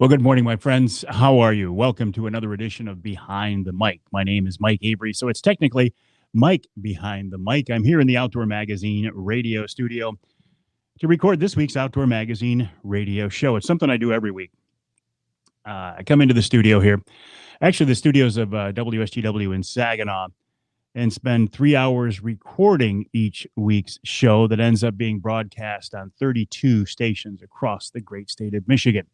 Well, good morning, my friends. How are you? Welcome to another edition of Behind the Mic. My name is Mike Avery, so it's technically Mike Behind the Mic. I'm here in the Outdoor Magazine radio studio to record this week's Outdoor Magazine radio show. It's something I do every week. I come into the studio here, actually the studios of WSGW in Saginaw, and spend 3 hours recording each week's show that ends up being broadcast on 32 stations across the great state of Michigan.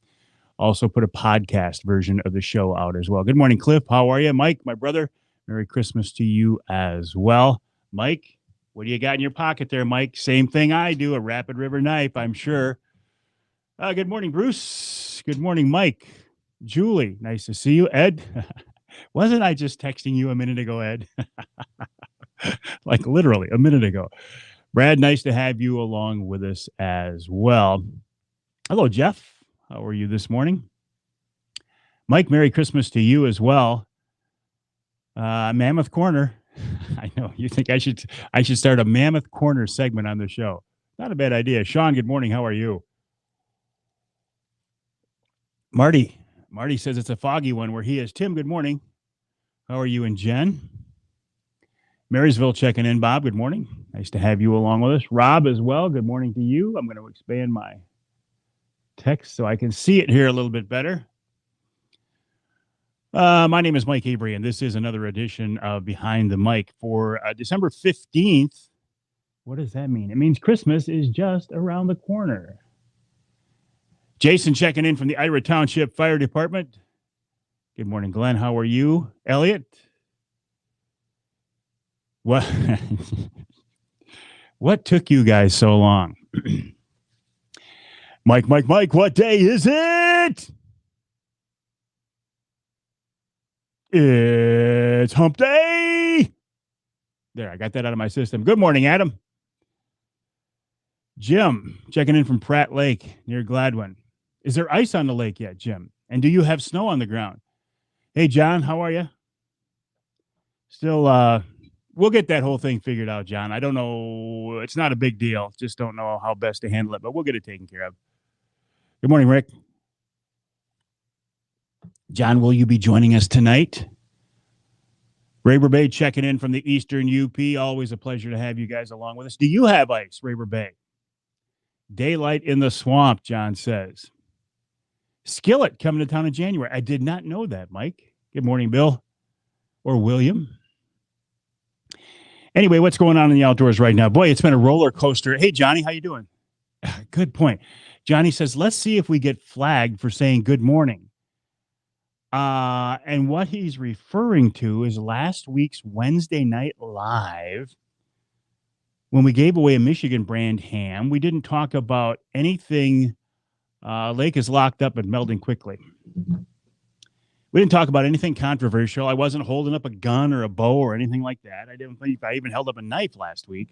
Also put a podcast version of the show out as well. Good morning, Cliff. How are you? Mike, my brother, Merry Christmas to you as well. Mike, what do you got in your pocket there, Mike? Same thing I do, a Rapid River knife, I'm sure. Good morning, Bruce. Good morning, Mike. Julie, nice to see you. Ed, wasn't I just texting you a minute ago, Ed? Like literally a minute ago. Brad, nice to have you along with us as well. Hello, Jeff. How are you this morning? Mike, Merry Christmas to you as well. Mammoth Corner. I know you think I should start a Mammoth Corner segment on the show. Not a bad idea. Sean, good morning. How are you? Marty says it's a foggy one where he is. Tim, good morning. How are you and Jen? Marysville checking in. Bob, good morning. Nice to have you along with us. Rob as well. Good morning to you. I'm going to expand my text so I can see it here a little bit better. My name is Mike Avery, and this is another edition of Behind the Mic for December 15th. What does that mean? It means Christmas is just around the corner. Jason checking in from the Ira Township Fire Department. Good morning, Glenn. How are you? Elliot? What? What took you guys so long? Mike, what day is it? It's hump day. There, I got that out of my system. Good morning, Adam. Jim, checking in from Pratt Lake near Gladwin. Is there ice on the lake yet, Jim? And do you have snow on the ground? Hey, John, how are you? Still, we'll get that whole thing figured out, John. I don't know. It's not a big deal. Just don't know how best to handle it, but we'll get it taken care of. Good morning, Rick. John, will you be joining us tonight? Raber Bay checking in from the Eastern UP. Always a pleasure to have you guys along with us. Do you have ice, Raber Bay? Daylight in the swamp, John says. Skillet coming to town in January. I did not know that, Mike. Good morning, Bill or William. Anyway, what's going on in the outdoors right now? Boy, it's been a roller coaster. Hey, Johnny, how you doing? Good point. Johnny says, let's see if we get flagged for saying good morning. And what he's referring to is last week's Wednesday night live when we gave away a Michigan brand ham. We didn't talk about anything. Lake is locked up and melting quickly. We didn't talk about anything controversial. I wasn't holding up a gun or a bow or anything like that. I didn't think I even held up a knife last week.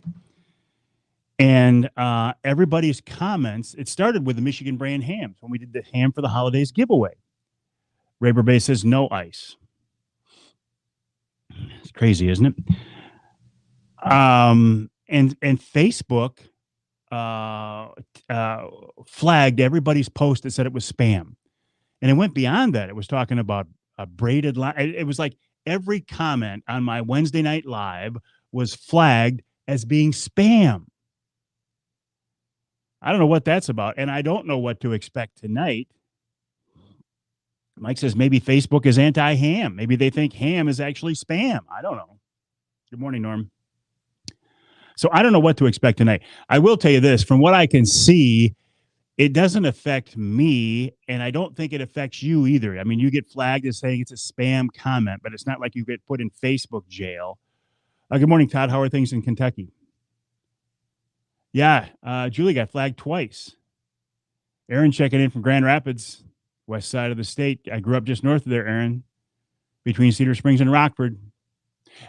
And everybody's comments, it started with the Michigan brand hams when we did the ham for the holidays giveaway. Raber Bay says no ice. It's crazy, isn't it? And Facebook flagged everybody's post that said it was spam. And it went beyond that. It was talking about a braided line. It was like every comment on my Wednesday night live was flagged as being spam. I don't know what that's about, and I don't know what to expect tonight. Mike says maybe Facebook is anti-ham. Maybe they think ham is actually spam. I don't know. Good morning, Norm. So I don't know what to expect tonight. I will tell you this. From what I can see, it doesn't affect me, and I don't think it affects you either. I mean, you get flagged as saying it's a spam comment, but it's not like you get put in Facebook jail. Good morning, Todd. How are things in Kentucky? Yeah, Julie got flagged twice. Aaron checking in from Grand Rapids, west side of the state. I grew up just north of there, Aaron, between Cedar Springs and Rockford.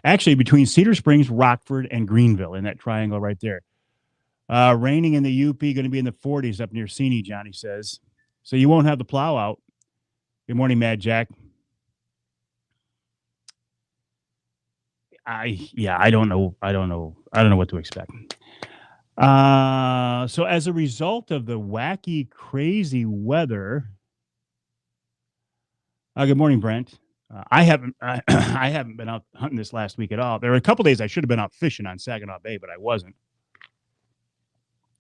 Actually, between Cedar Springs, Rockford, and Greenville, in that triangle right there. Raining in the UP, going to be in the 40s up near Seney, Johnny says. So you won't have the plow out. Good morning, Mad Jack. I don't know what to expect. So as a result of the wacky, crazy weather, Good morning, Brent. I haven't I haven't been out hunting this last week at all. There were a couple days I should have been out fishing on Saginaw Bay, but I wasn't.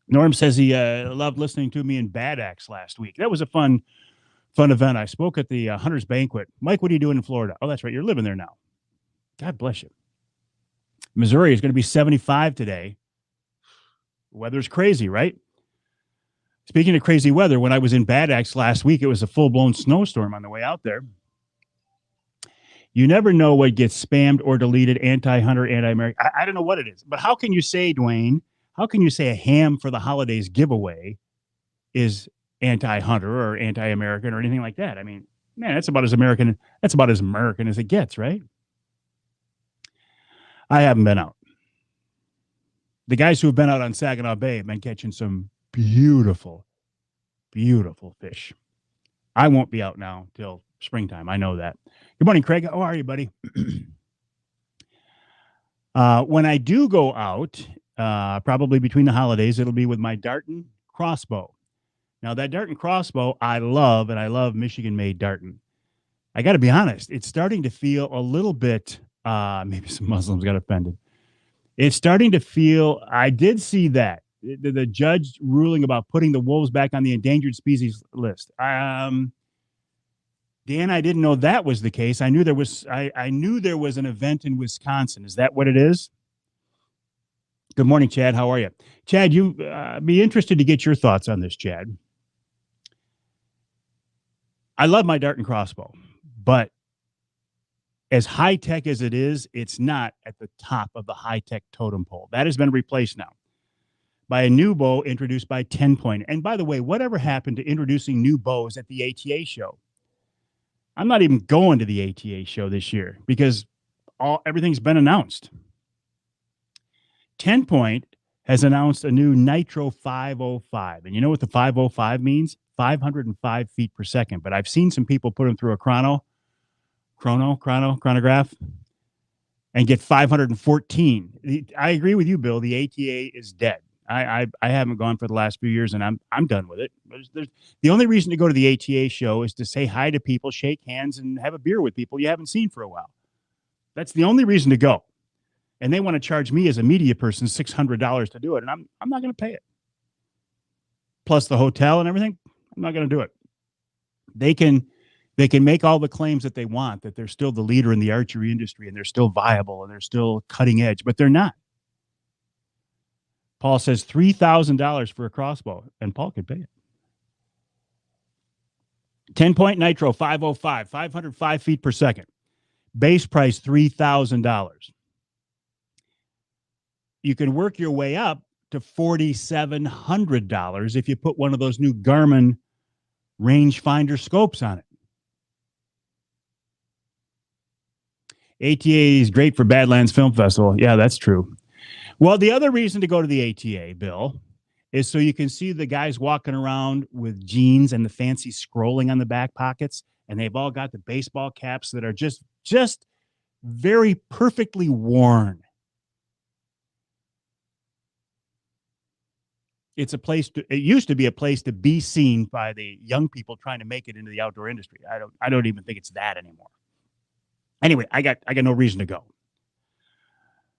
Norm says he loved listening to me in Bad Axe last week. That was a fun event. I spoke at the Hunters Banquet. Mike, what are you doing in Florida? Oh, that's right. You're living there now. God bless you. Missouri is going to be 75 today. Weather's crazy, right? Speaking of crazy weather, when I was in Bad Axe last week, it was a full-blown snowstorm on the way out there. You never know what gets spammed or deleted, anti-hunter, anti-American. I don't know what it is. But how can you say, Dwayne, how can you say a ham for the holidays giveaway is anti-hunter or anti-American or anything like that? I mean, man, that's about as American as it gets, right? I haven't been out. The guys who have been out on Saginaw Bay have been catching some beautiful, beautiful fish. I won't be out now till springtime. I know that. Good morning, Craig. How are you, buddy? When I do go out, probably between the holidays, it'll be with my Darton crossbow. Now, that Darton crossbow, I love, and I love Michigan-made Darton. I got to be honest, it's starting to feel a little bit, maybe some Muslims got offended. It's starting to feel, I did see that, the judge ruling about putting the wolves back on the endangered species list. Dan, I didn't know that was the case. I knew there was an event in Wisconsin. Is that what it is? Good morning, Chad. How are you? Chad, you be interested to get your thoughts on this, Chad. I love my Darton crossbow, but as high-tech as it is, it's not at the top of the high-tech totem pole. That has been replaced now by a new bow introduced by 10 Point. And by the way, whatever happened to introducing new bows at the ATA show? I'm not even going to the ATA show this year because everything's been announced. 10 Point has announced a new Nitro 505. And you know what the 505 means? 505 feet per second. But I've seen some people put them through a chronograph and get 514. I agree with you, Bill. The ATA is dead. I haven't gone for the last few years, and I'm done with it. The only reason to go to the ATA show is to say hi to people, shake hands, and have a beer with people you haven't seen for a while. That's the only reason to go. And they want to charge me as a media person $600 to do it, and I'm not going to pay it. Plus the hotel and everything, I'm not going to do it. They can make all the claims that they want, that they're still the leader in the archery industry and they're still viable and they're still cutting edge, but they're not. Paul says $3,000 for a crossbow, and Paul could pay it. 10 Point Nitro 505, 505 feet per second. Base price $3,000. You can work your way up to $4,700 if you put one of those new Garmin rangefinder scopes on it. ATA is great for Badlands Film Festival. Yeah, that's true. Well, the other reason to go to the ATA, Bill, is so you can see the guys walking around with jeans and the fancy scrolling on the back pockets, and they've all got the baseball caps that are just very perfectly worn. It used to be a place to be seen by the young people trying to make it into the outdoor industry. I don't even think it's that anymore. Anyway, I got no reason to go,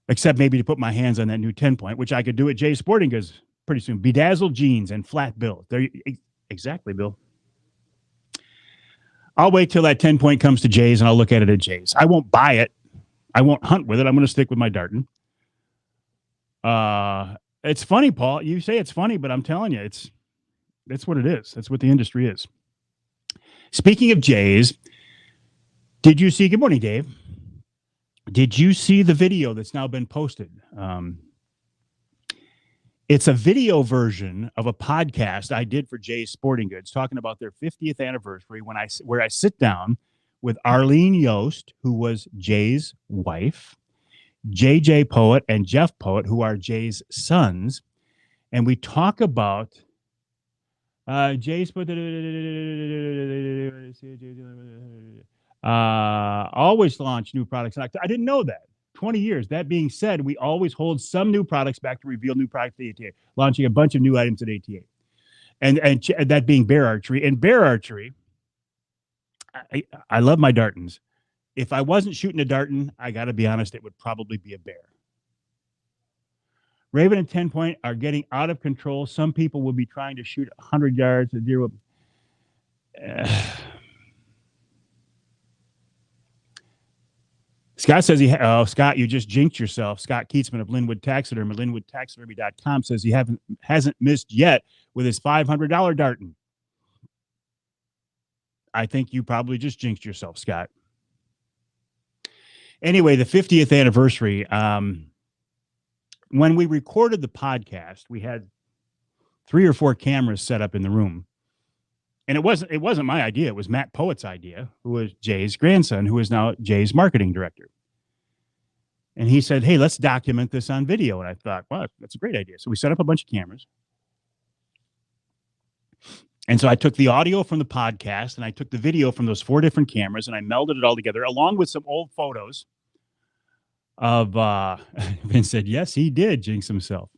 except maybe to put my hands on that new 10 Point, which I could do at Jay's Sporting Goods pretty soon. Bedazzled jeans and flat bill. There, exactly, Bill. I'll wait till that 10 Point comes to Jay's and I'll look at it at Jay's. I won't buy it. I won't hunt with it. I'm going to stick with my Darton. It's funny, Paul. You say it's funny, but I'm telling you, that's what it is. That's what the industry is. Speaking of Jay's, did you see? Good morning, Dave. Did you see the video that's now been posted? It's a video version of a podcast I did for Jay's Sporting Goods, talking about their 50th anniversary. Where I sit down with Arlene Yost, who was Jay's wife, JJ Poet and Jeff Poet, who are Jay's sons, and we talk about Jay's always launch new products. I didn't know that. 20 years. That being said, we always hold some new products back to reveal new products at ATA, launching a bunch of new items at ATA. And that being bear archery. And bear archery, I love my Dartons. If I wasn't shooting a Darton, I got to be honest, it would probably be a bear. Raven and 10 Point are getting out of control. Some people will be trying to shoot 100 yards. The deer will. Scott says Scott, you just jinxed yourself. Scott Keatsman of Linwood Taxidermy, LinwoodTaxidermy.com says he hasn't missed yet with his $500 Darton. I think you probably just jinxed yourself, Scott. Anyway, the 50th anniversary. When we recorded the podcast, we had 3 or 4 cameras set up in the room. And it wasn't my idea. It was Matt Poet's idea, who was Jay's grandson, who is now Jay's marketing director. And he said, hey, let's document this on video. And I thought, wow, that's a great idea. So we set up a bunch of cameras. And so I took the audio from the podcast and I took the video from those 4 different cameras and I melded it all together along with some old photos of, Vince said, yes, he did jinx himself.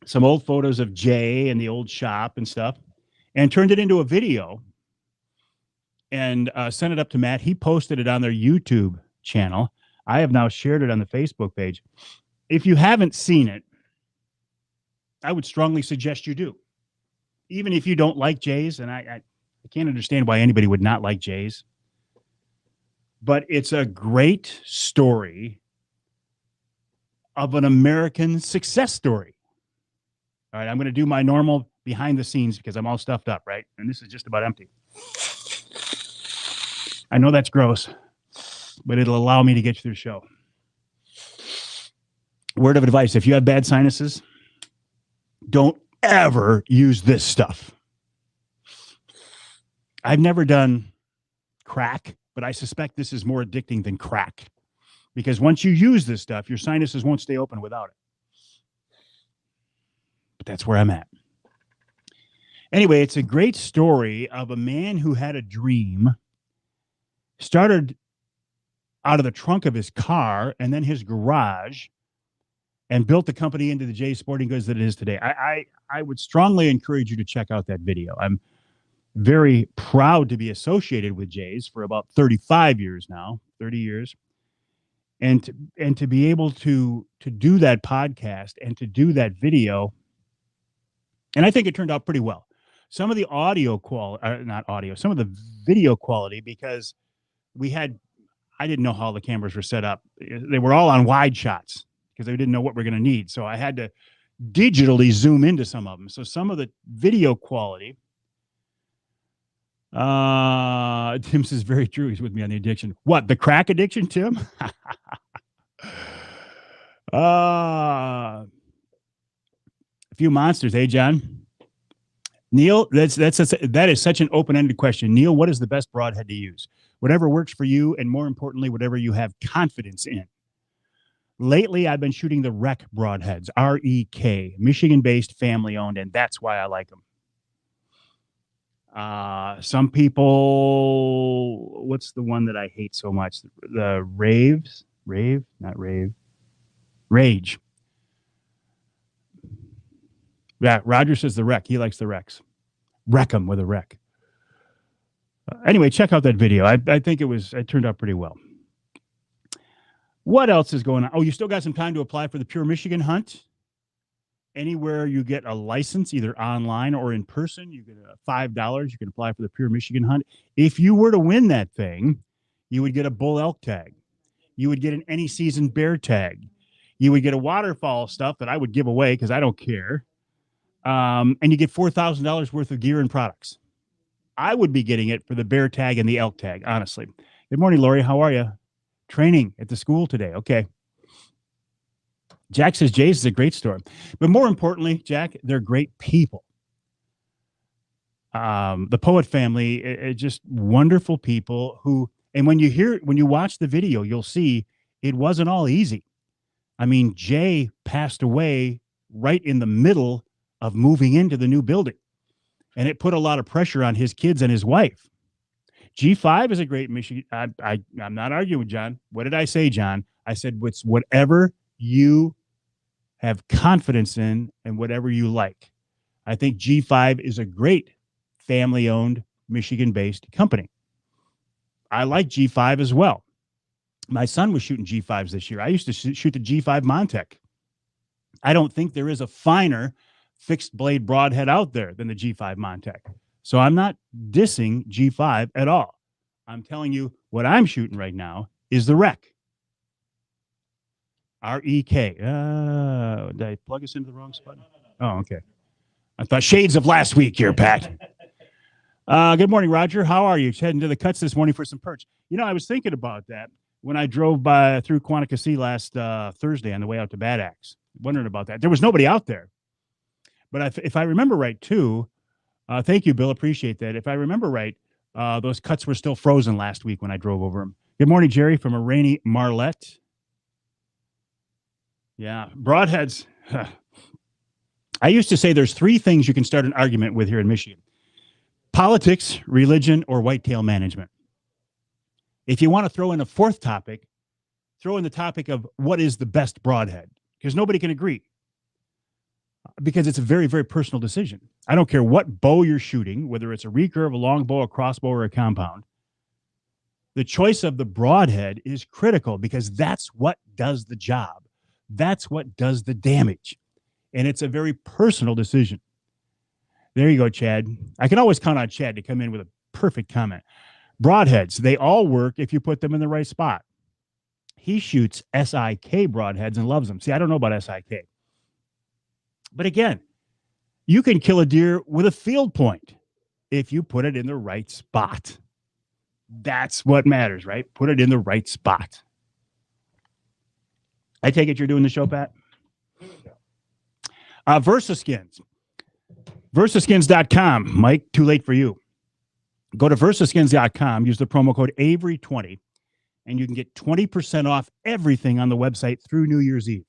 Some old photos of Jay and the old shop and stuff, and turned it into a video and sent it up to Matt. He posted it on their YouTube channel. I have now shared it on the Facebook page. If you haven't seen it, I would strongly suggest you do. Even if you don't like Jay's, and I can't understand why anybody would not like Jay's. But it's a great story of an American success story. All right, I'm going to do my normal behind the scenes because I'm all stuffed up, right? And this is just about empty. I know that's gross, but it'll allow me to get you through the show. Word of advice, if you have bad sinuses, don't ever use this stuff. I've never done crack, but I suspect this is more addicting than crack because once you use this stuff, your sinuses won't stay open without it. But that's where I'm at. Anyway, it's a great story of a man who had a dream, started out of the trunk of his car and then his garage, and built the company into the Jay Sporting Goods that it is today. I would strongly encourage you to check out that video. I'm very proud to be associated with Jay's for about 35 years now, 30 years. And to be able to do that podcast and to do that video, and I think it turned out pretty well. Some of the audio quality, not audio, some of the video quality, because I didn't know how the cameras were set up. They were all on wide shots because they didn't know what we're going to need. So I had to digitally zoom into some of them. So some of the video quality, Tim says, very true. He's with me on the addiction. What, the crack addiction, Tim? A few monsters, eh, John? Neil, that is such an open-ended question. Neil, what is the best broadhead to use? Whatever works for you, and more importantly, whatever you have confidence in. Lately, I've been shooting the REK broadheads, R-E-K, Michigan-based, family-owned, and that's why I like them. Some people, what's the one that I hate so much? The Rage. Yeah, Roger says the REK. He likes the REKs. Wreck them with a REK. Anyway, check out that video. I think it turned out pretty well. What else is going on? Oh, you still got some time to apply for the Pure Michigan Hunt. Anywhere you get a license, either online or in person, you get $5. You can apply for the Pure Michigan Hunt. If you were to win that thing, you would get a bull elk tag. You would get an any season bear tag. You would get a waterfowl stuff that I would give away because I don't care. And you get $4,000 worth of gear and products. I would be getting it for the bear tag and the elk tag, honestly. Good morning, Lori. How are you? Training at the school today. Okay. Jack says Jay's is a great store. But more importantly, Jack, they're great people. The Poet family, just wonderful people who, and when you watch the video, you'll see it wasn't all easy. I mean, Jay passed away right in the middle of moving into the new building. And it put a lot of pressure on his kids and his wife. G5 is a great Michigan. I'm not arguing, John. What did I say, John? I said, it's whatever you have confidence in and whatever you like. I think G5 is a great family-owned, Michigan-based company. I like G5 as well. My son was shooting G5s this year. I used to shoot the G5 Montec. I don't think there is a finer fixed blade broadhead out there than the G5 Montec. So I'm not dissing G5 at all. I'm telling you what I'm shooting right now is the Rec. R-E-K. Did I plug us into the wrong spot? Oh, okay. I thought shades of last week here, Pat. Good morning, Roger. How are you? Heading to the cuts this morning for some perch. I was thinking about that when I drove through Quantico last Thursday on the way out to Bad Axe. Wondering about that. There was nobody out there. But if I remember right, too, thank you, Bill. Appreciate that. If I remember right, those cuts were still frozen last week when I drove over them. Good morning, Jerry, from a rainy Marlette. Yeah, broadheads. I used to say there's three things you can start an argument with here in Michigan: politics, religion, or whitetail management. If you want to throw in a fourth topic, throw in the topic of what is the best broadhead, because nobody can agree. Because it's a very, very personal decision. I don't care what bow you're shooting, whether it's a recurve, a longbow, a crossbow, or a compound. The choice of the broadhead is critical because that's what does the job. That's what does the damage. And it's a very personal decision. There you go, Chad. I can always count on Chad to come in with a perfect comment. Broadheads, they all work if you put them in the right spot. He shoots SIK broadheads and loves them. See, I don't know about SIK. But again, you can kill a deer with a field point if you put it in the right spot. That's what matters, right? Put it in the right spot. I take it you're doing the show, Pat? Versaskins. Versaskins.com. Mike, too late for you. Go to Versaskins.com, use the promo code Avery20, and you can get 20% off everything on the website through New Year's Eve.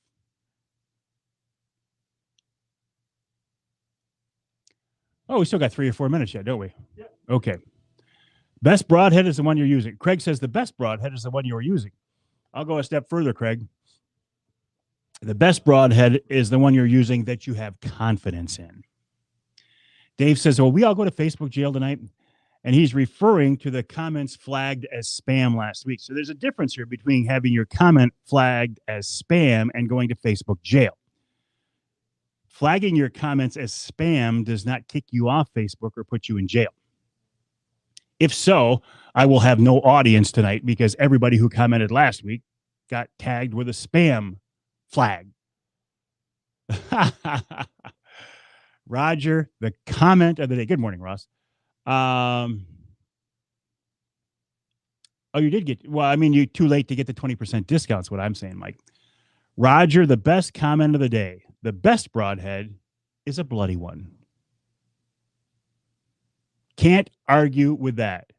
Oh, we still got 3 or 4 minutes yet, don't we? Yeah. Okay. Best broadhead is the one you're using. Craig says the best broadhead is the one you're using. I'll go a step further, Craig. The best broadhead is the one you're using that you have confidence in. Dave says, well, we all go to Facebook jail tonight, and he's referring to the comments flagged as spam last week. So there's a difference here between having your comment flagged as spam and going to Facebook jail. Flagging your comments as spam does not kick you off Facebook or put you in jail. If so, I will have no audience tonight because everybody who commented last week got tagged with a spam flag. Roger, the comment of the day. Good morning, Ross. Oh, you did get, well, I mean, you're too late to get the 20% discounts, what I'm saying, Mike. Roger, the best comment of the day. The best broadhead is a bloody one. Can't argue with that.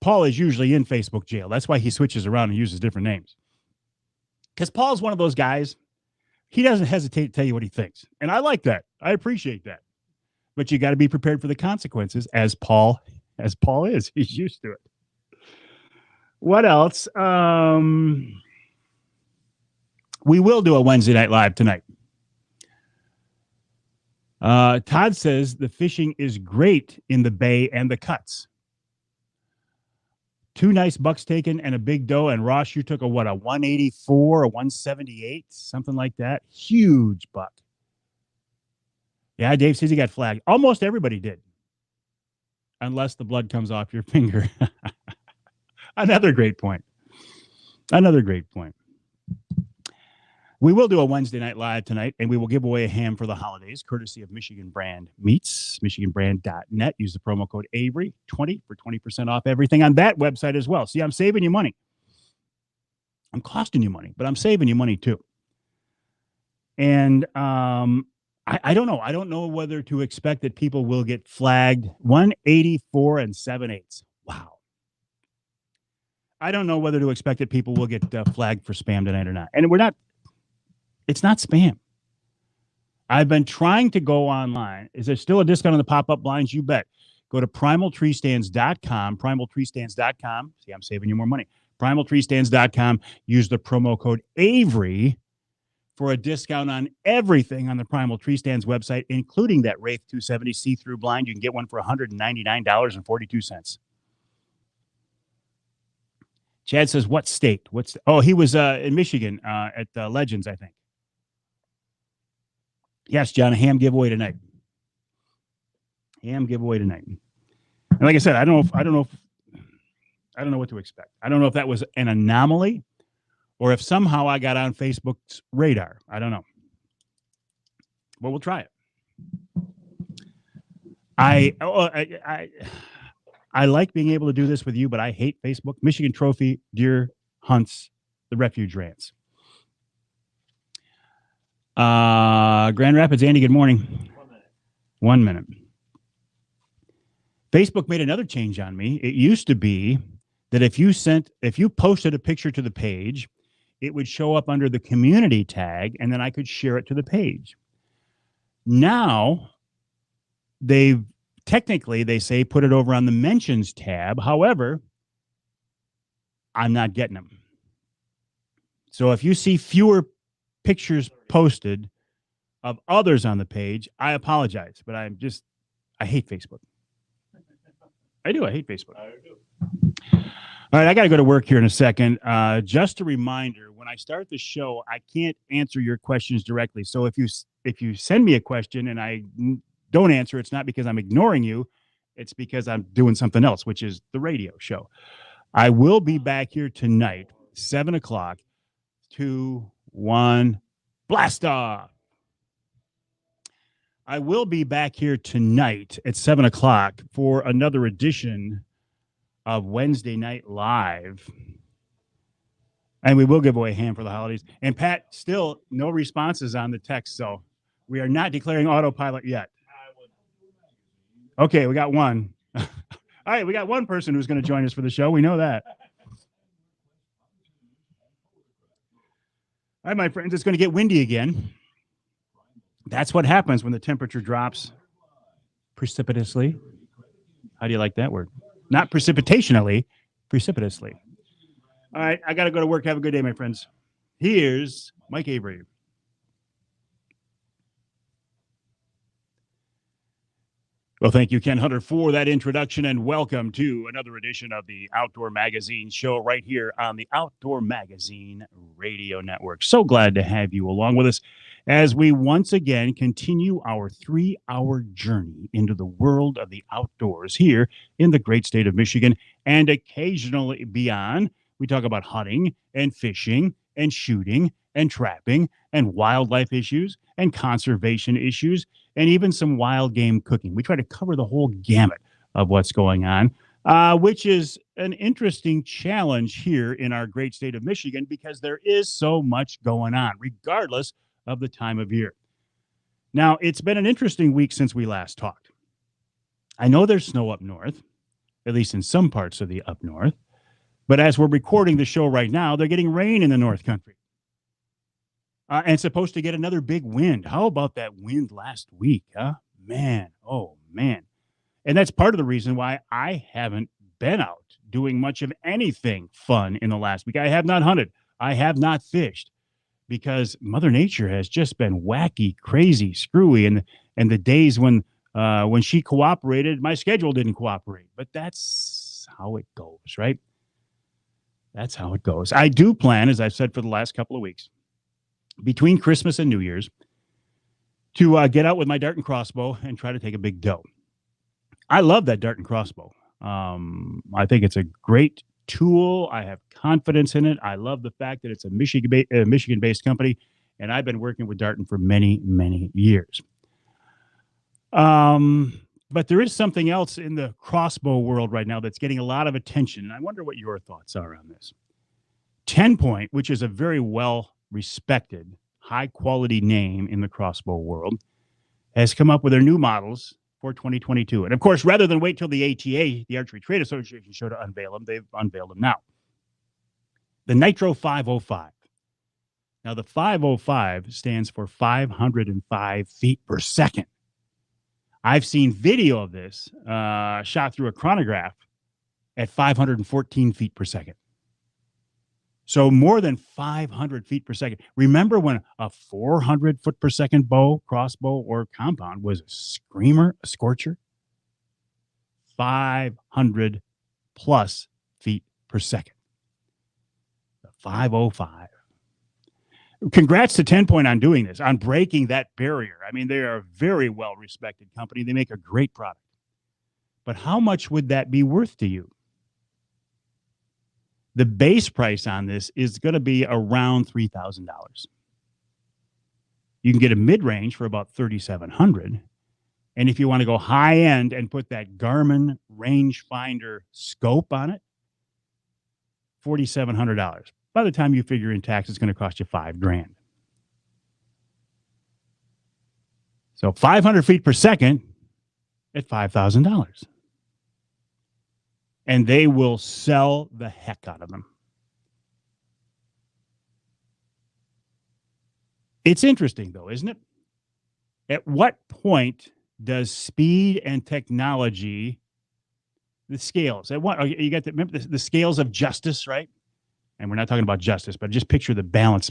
Paul is usually in Facebook jail. That's why he switches around and uses different names. Because Paul's one of those guys, he doesn't hesitate to tell you what he thinks. And I like that. I appreciate that. But you got to be prepared for the consequences as Paul is. He's used to it. What else? We will do a Wednesday night live tonight. Todd says the fishing is great in the bay and the cuts. 2 nice bucks taken and a big doe. And Ross, you took a 184, a 178, something like that. Huge buck. Yeah, Dave says he got flagged. Almost everybody did. Unless the blood comes off your finger. Another great point. We will do a Wednesday night live tonight, and we will give away a ham for the holidays, courtesy of Michigan Brand Meats, michiganbrand.net. Use the promo code Avery20 for 20% off everything on that website as well. See, I'm saving you money. I'm costing you money, but I'm saving you money too. And I don't know. I don't know whether to expect that people will get flagged 184 and 7/8. Wow. I don't know whether to expect that people will get flagged for spam tonight or not. And it's not spam. I've been trying to go online. Is there still a discount on the pop-up blinds? You bet. Go to primaltreestands.com, primaltreestands.com. See, I'm saving you more money. Primaltreestands.com. Use the promo code Avery for a discount on everything on the Primal Tree Stands website, including that Wraith 270 see-through blind. You can get one for $199.42. Chad says, what state? Oh, he was in Michigan at Legends, I think. Yes, John, a ham giveaway tonight. Ham giveaway tonight. And like I said, I don't know what to expect. I don't know if that was an anomaly or if somehow I got on Facebook's radar. I don't know. But we'll try it. I like being able to do this with you, but I hate Facebook. Michigan Trophy, deer hunts, the refuge rants. Grand Rapids, Andy, good morning. 1 minute. Facebook made another change on me. It used to be that if you posted a picture to the page, it would show up under the community tag, and then I could share it to the page. Now, they say put it over on the mentions tab. However, I'm not getting them. So if you see fewer pictures posted of others on the page, I apologize, but I hate Facebook. I do. I hate Facebook. I do. All right, I got to go to work here in a second. Just a reminder, when I start the show, I can't answer your questions directly. So if you send me a question and I don't answer, it's not because I'm ignoring you. It's because I'm doing something else, which is the radio show. I will be back here tonight, 7 o'clock, 2, 1, blast off. I will be back here tonight at 7 o'clock for another edition of Wednesday Night Live. And we will give away a ham for the holidays. And Pat, still no responses on the text, so we are not declaring autopilot yet. Okay, we got one. All right, we got one person who's going to join us for the show. We know that. All right, my friends, it's going to get windy again. That's what happens when the temperature drops precipitously. How do you like that word? Not precipitationally, precipitously. All right, I got to go to work. Have a good day, my friends. Here's Mike Avery. Well, thank you, Ken Hunter, for that introduction, and welcome to another edition of the Outdoor Magazine show right here on the Outdoor Magazine Radio Network. So glad to have you along with us as we once again continue our 3-hour journey into the world of the outdoors here in the great state of Michigan and occasionally beyond. We talk about hunting and fishing and shooting and trapping and wildlife issues and conservation issues and even some wild game cooking. We try to cover the whole gamut of what's going on, which is an interesting challenge here in our great state of Michigan because there is so much going on, regardless of the time of year. Now, it's been an interesting week since we last talked. I know there's snow up north, at least in some parts of the up north, but as we're recording the show right now, they're getting rain in the North Country. And supposed to get another big wind. How about that wind last week, huh? Man, oh, man. And that's part of the reason why I haven't been out doing much of anything fun in the last week. I have not hunted. I have not fished because Mother Nature has just been wacky, crazy, screwy. And the days when she cooperated, my schedule didn't cooperate. But that's how it goes, right? That's how it goes. I do plan, as I've said for the last couple of weeks, between Christmas and New Year's, to get out with my dart and crossbow and try to take a big doe. I love that dart and crossbow. I think it's a great tool. I have confidence in it. I love the fact that it's a Michigan-based company, and I've been working with Darton for many, many years. But there is something else in the crossbow world right now that's getting a lot of attention, and I wonder what your thoughts are on this. 10 Point, which is a very well-respected, high-quality name in the crossbow world, has come up with their new models for 2022. And, of course, rather than wait till the ATA, the Archery Trade Association, show to unveil them, they've unveiled them now. The Nitro 505. Now, the 505 stands for 505 feet per second. I've seen video of this shot through a chronograph at 514 feet per second. So more than 500 feet per second. Remember when a 400 foot per second bow, crossbow, or compound was a screamer, a scorcher? 500 plus feet per second. $505. Congrats to 10 Point on doing this, on breaking that barrier. I mean, they are a very well-respected company. They make a great product. But how much would that be worth to you? The base price on this is going to be around $3,000. You can get a mid-range for about $3,700. And if you want to go high-end and put that Garmin rangefinder scope on it, $4,700. By the time you figure in tax, it's going to cost you $5,000. So 500 feet per second at $5,000. And they will sell the heck out of them. It's interesting, though, isn't it? At what point does speed and technology, the scales, at what, you got remember the scales of justice, right? And we're not talking about justice, but just picture the balance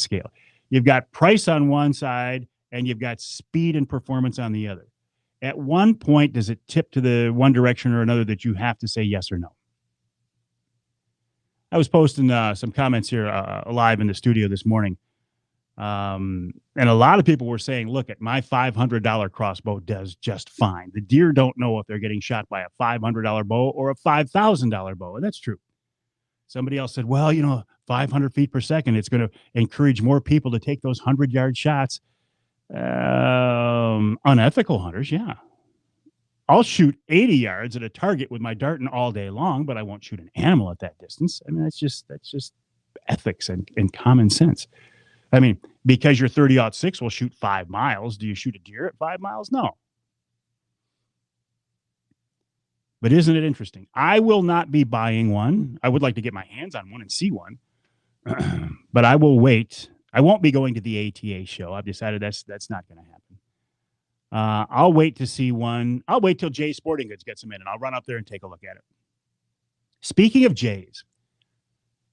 scale. You've got price on one side, and you've got speed and performance on the other. At one point, does it tip to the one direction or another that you have to say yes or no? I was posting some comments here live in the studio this morning. And a lot of people were saying, look, at my $500 crossbow does just fine. The deer don't know if they're getting shot by a $500 bow or a $5,000 bow. And that's true. Somebody else said, well, 500 feet per second, it's going to encourage more people to take those 100-yard shots. Unethical hunters, yeah. I'll shoot 80 yards at a target with my Darton all day long, but I won't shoot an animal at that distance. I mean, that's just ethics and common sense. I mean, because your 30-06 will shoot 5 miles, do you shoot a deer at 5 miles? No. But isn't it interesting? I will not be buying one. I would like to get my hands on one and see one, but I will wait. I won't be going to the ATA show. I've decided that's not going to happen. I'll wait to see one. I'll wait till Jay's Sporting Goods gets them in, and I'll run up there and take a look at it. Speaking of Jay's,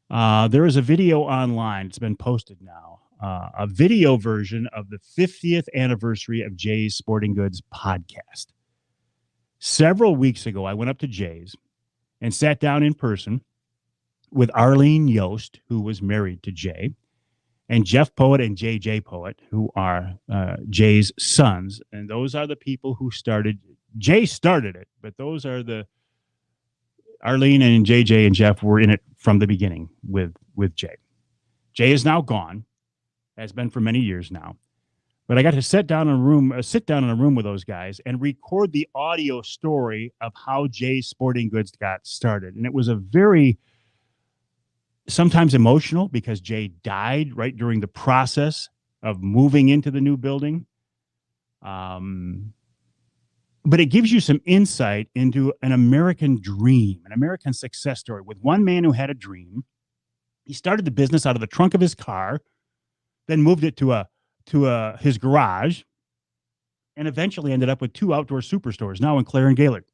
there is a video online. It's been posted now. A video version of the 50th anniversary of Jay's Sporting Goods podcast. Several weeks ago, I went up to Jay's and sat down in person with Arlene Yost, who was married to Jay, and Jeff Poet and JJ Poet, who are Jay's sons. And those are the people who started, Jay started it, but those are the, Arlene and JJ and Jeff were in it from the beginning with Jay. Jay is now gone, has been for many years now. But I got to sit down in a room with those guys and record the audio story of how Jay's Sporting Goods got started. And it was a very, sometimes emotional, because Jay died right during the process of moving into the new building. But it gives you some insight into an American dream, an American success story with one man who had a dream. He started the business out of the trunk of his car, then moved it to his garage, and eventually ended up with 2 outdoor superstores, now in Clare and Gaylord.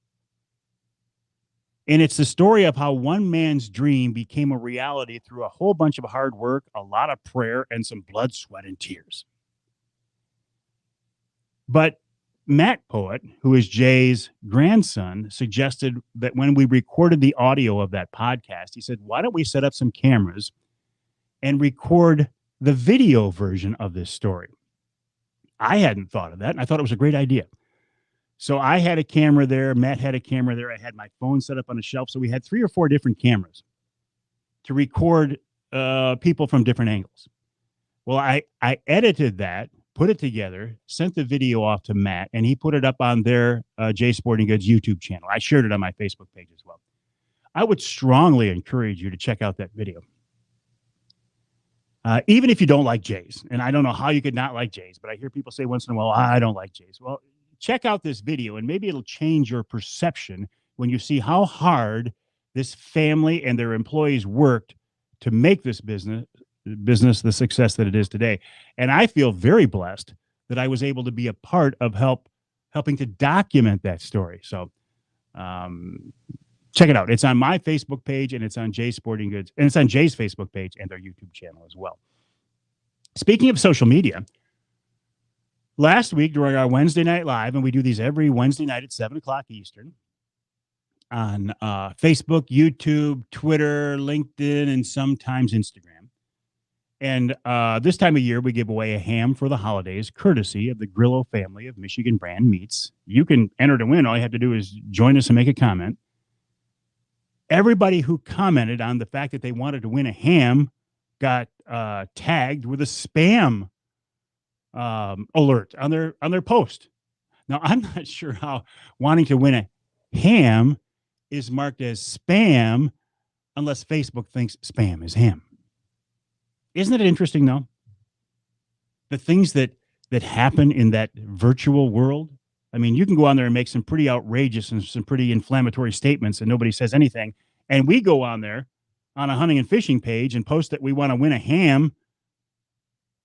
And it's the story of how one man's dream became a reality through a whole bunch of hard work, a lot of prayer, and some blood, sweat, and tears. But Matt Poet, who is Jay's grandson, suggested that when we recorded the audio of that podcast, he said, why don't we set up some cameras and record the video version of this story? I hadn't thought of that, and I thought it was a great idea. So I had a camera there. Matt had a camera there. I had my phone set up on a shelf. So we had 3 or 4 different cameras to record people from different angles. Well, I edited that, put it together, sent the video off to Matt, and he put it up on their Jay Sporting Goods YouTube channel. I shared it on my Facebook page as well. I would strongly encourage you to check out that video. Even if you don't like Jay's, and I don't know how you could not like Jay's, but I hear people say once in a while, I don't like Jay's. Well, check out this video, and maybe it'll change your perception when you see how hard this family and their employees worked to make this business the success that it is today. And I feel very blessed that I was able to be a part of helping to document that story. So check it out. It's on my Facebook page, and it's on Jay's Sporting Goods, and it's on Jay's Facebook page and their YouTube channel as well. Speaking of social media, last week during our Wednesday Night Live, and we do these every Wednesday night at 7 o'clock Eastern, on Facebook, YouTube, Twitter, LinkedIn, and sometimes Instagram. And this time of year, we give away a ham for the holidays, courtesy of the Grillo family of Michigan brand meats. You can enter to win. All you have to do is join us and make a comment. Everybody who commented on the fact that they wanted to win a ham got tagged with a spam alert on their post. Now, I'm not sure how wanting to win a ham is marked as spam unless Facebook thinks spam is ham. Isn't it interesting, though? The things that happen in that virtual world. I mean, you can go on there and make some pretty outrageous and some pretty inflammatory statements and nobody says anything. And we go on there on a hunting and fishing page and post that we want to win a ham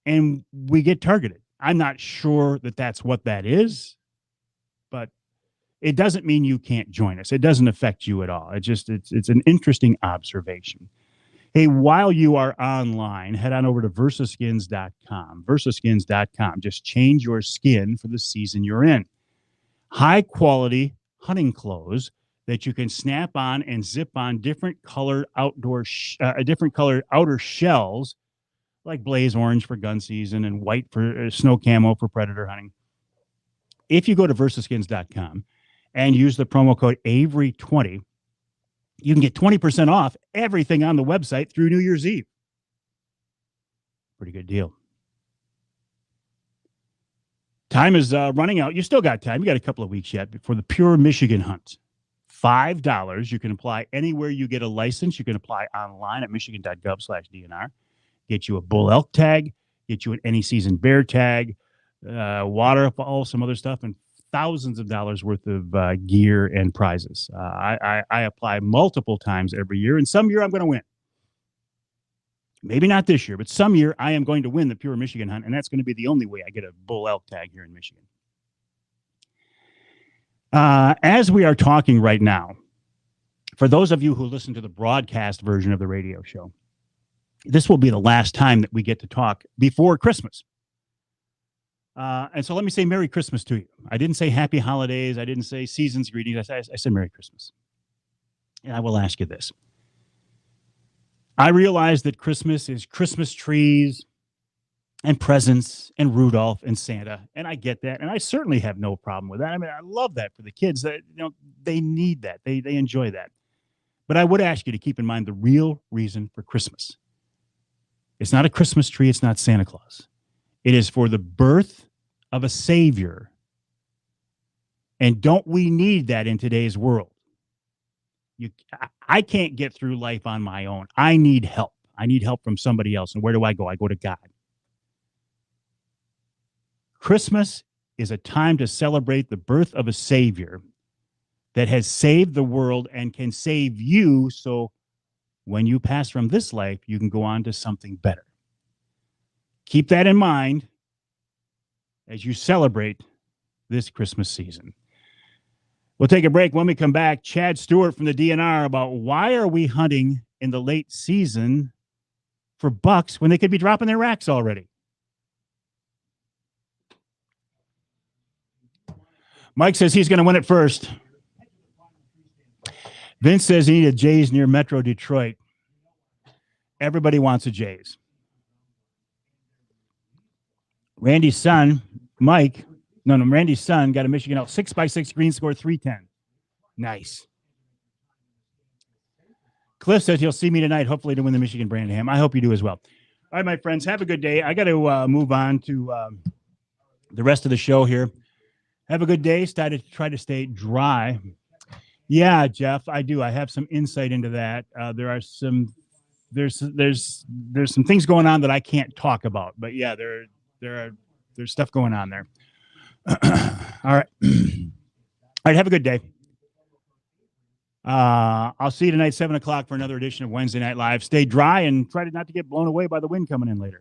and we get targeted. I'm not sure that that's what that is, but it doesn't mean you can't join us. It doesn't affect you at all. It's an interesting observation. Hey, while you are online, head on over to versaskins.com. Versaskins.com. Just change your skin for the season you're in. High quality hunting clothes that you can snap on and zip on different colored outer shells, like blaze orange for gun season and white for snow camo for predator hunting. If you go to versaskins.com and use the promo code Avery20, you can get 20% off everything on the website through New Year's Eve. Pretty good deal. Time is running out. You still got time. You got a couple of weeks yet before the Pure Michigan Hunt. $5. You can apply anywhere you get a license. You can apply online at michigan.gov/DNR. Get you a bull elk tag, get you an any season bear tag, waterfall, some other stuff, and thousands of dollars worth of gear and prizes. I apply multiple times every year, and some year I'm going to win. Maybe not this year, but some year I am going to win the Pure Michigan Hunt, and that's going to be the only way I get a bull elk tag here in Michigan. As we are talking right now, for those of you who listen to the broadcast version of the radio show, this will be the last time that we get to talk before Christmas. And so let me say Merry Christmas to you. I didn't say Happy Holidays. I didn't say Season's Greetings. I said Merry Christmas. And I will ask you this. I realize that Christmas is Christmas trees and presents and Rudolph and Santa. And I get that. And I certainly have no problem with that. I mean, I love that for the kids. That, they need that. They enjoy that. But I would ask you to keep in mind the real reason for Christmas. It's not a Christmas tree. It's not Santa Claus. It is for the birth of a Savior. And don't we need that in today's world? I can't get through life on my own. I need help. I need help from somebody else. And where do I go? I go to God. Christmas is a time to celebrate the birth of a Savior that has saved the world and can save you. So when you pass from this life, you can go on to something better. Keep that in mind as you celebrate this Christmas season. We'll take a break. When we come back, Chad Stewart from the DNR about why are we hunting in the late season for bucks when they could be dropping their racks already? Mike says he's going to win it first. Vince says he needed Jays near Metro Detroit. Everybody wants a Jays. Randy's son, Mike, Randy's son got a Michigan elk 6x6 green score 310. Nice. Cliff says he'll see me tonight, hopefully to win the Michigan brand ham. I hope you do as well. All right, my friends, have a good day. I got to move on to the rest of the show here. Have a good day. Try to stay dry. Yeah, Jeff, I do. I have some insight into that. There's some things going on that I can't talk about, but yeah, there's stuff going on there. All right. All right. Have a good day. I'll see you tonight, 7:00 for another edition of Wednesday Night Live. Stay dry and try not to get blown away by the wind coming in later.